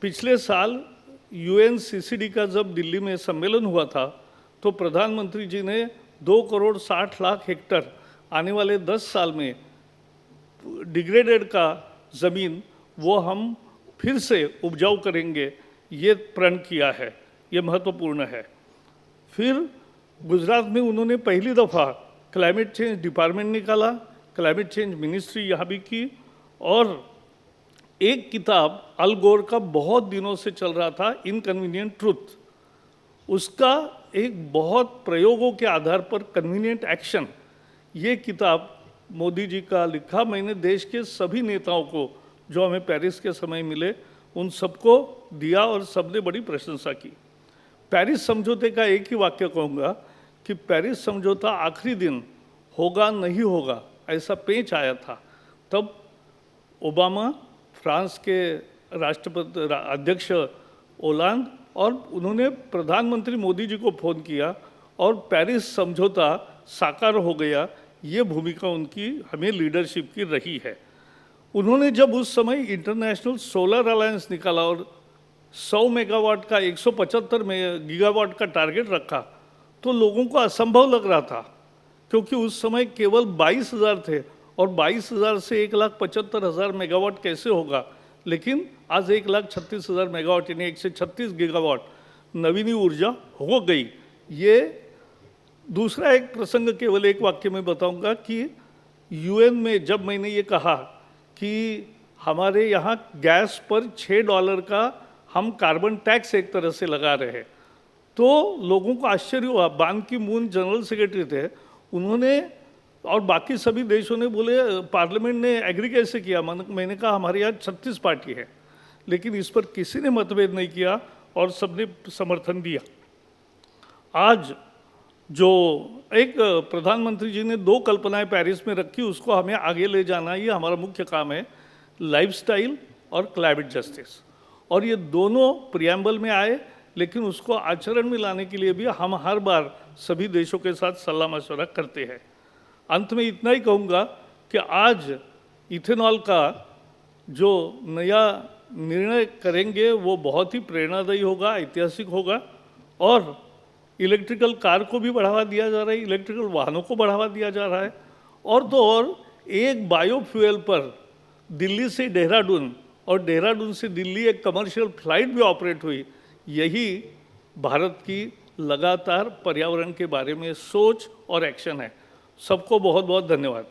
पिछले साल यूएनसीसीडी का जब दिल्ली में सम्मेलन हुआ था तो प्रधानमंत्री जी ने 2,60,00,000 हेक्टर आने वाले 10 साल में डिग्रेडेड का ज़मीन वो हम फिर से उपजाऊ करेंगे, ये प्रण किया है। ये महत्वपूर्ण है। फिर गुजरात में उन्होंने पहली दफ़ा क्लाइमेट चेंज डिपार्टमेंट निकाला, क्लाइमेट चेंज मिनिस्ट्री यहाँ भी की, और एक किताब अल गोर का बहुत दिनों से चल रहा था, इनकन्वीनियंट ट्रूथ, उसका एक बहुत प्रयोगों के आधार पर कन्वीनियंट एक्शन, ये किताब मोदी जी का लिखा मैंने देश के सभी नेताओं को जो हमें पेरिस के समय मिले उन सबको दिया और सबने बड़ी प्रशंसा की। पेरिस समझौते का एक ही वाक्य कहूँगा कि पेरिस समझौता आखिरी दिन होगा नहीं होगा ऐसा पेंच आया था। तब ओबामा, फ्रांस के राष्ट्रपति अध्यक्ष ओलांद, और उन्होंने प्रधानमंत्री मोदी जी को फ़ोन किया और पेरिस समझौता साकार हो गया। ये भूमिका उनकी हमें लीडरशिप की रही है। उन्होंने जब उस समय इंटरनेशनल सोलर अलायंस निकाला और 100 मेगावाट का 175 गीगावाट का टारगेट रखा तो लोगों को असंभव लग रहा था, क्योंकि उस समय केवल 22,000 थे और 22,000 से 1,75,000 मेगावाट कैसे होगा। लेकिन आज 1,36,000 मेगावाट यानी 136 गीगावाट नवीन ऊर्जा हो गई। ये दूसरा एक प्रसंग केवल एक वाक्य में बताऊंगा कि यूएन में जब मैंने ये कहा कि हमारे यहाँ गैस पर $6 का हम कार्बन टैक्स एक तरह से लगा रहे हैं, तो लोगों को आश्चर्य हुआ। बान की मून जनरल सेक्रेटरी थे, उन्होंने और बाकी सभी देशों ने बोले पार्लियामेंट ने एग्री कैसे किया। मैंने कहा हमारे यहाँ 36 पार्टी है, लेकिन इस पर किसी ने मतभेद नहीं किया और सबने समर्थन दिया। आज जो एक प्रधानमंत्री जी ने 2 कल्पनाएं पेरिस में रखी, उसको हमें आगे ले जाना, ये हमारा मुख्य काम है, लाइफस्टाइल और क्लाइमेट जस्टिस। और ये दोनों प्रियम्बल में आए, लेकिन उसको आचरण में लाने के लिए भी हम हर बार सभी देशों के साथ सलाह मशवरा करते हैं। अंत में इतना ही कहूँगा कि आज इथेनॉल का जो नया निर्णय करेंगे वो बहुत ही प्रेरणादायी होगा, ऐतिहासिक होगा, और इलेक्ट्रिकल कार को भी बढ़ावा दिया जा रहा है, इलेक्ट्रिकल वाहनों को बढ़ावा दिया जा रहा है, और तो और एक बायोफ्यूल पर दिल्ली से देहरादून और देहरादून से दिल्ली एक कमर्शियल फ्लाइट भी ऑपरेट हुई। यही भारत की लगातार पर्यावरण के बारे में सोच और एक्शन है। सबको बहुत बहुत धन्यवाद।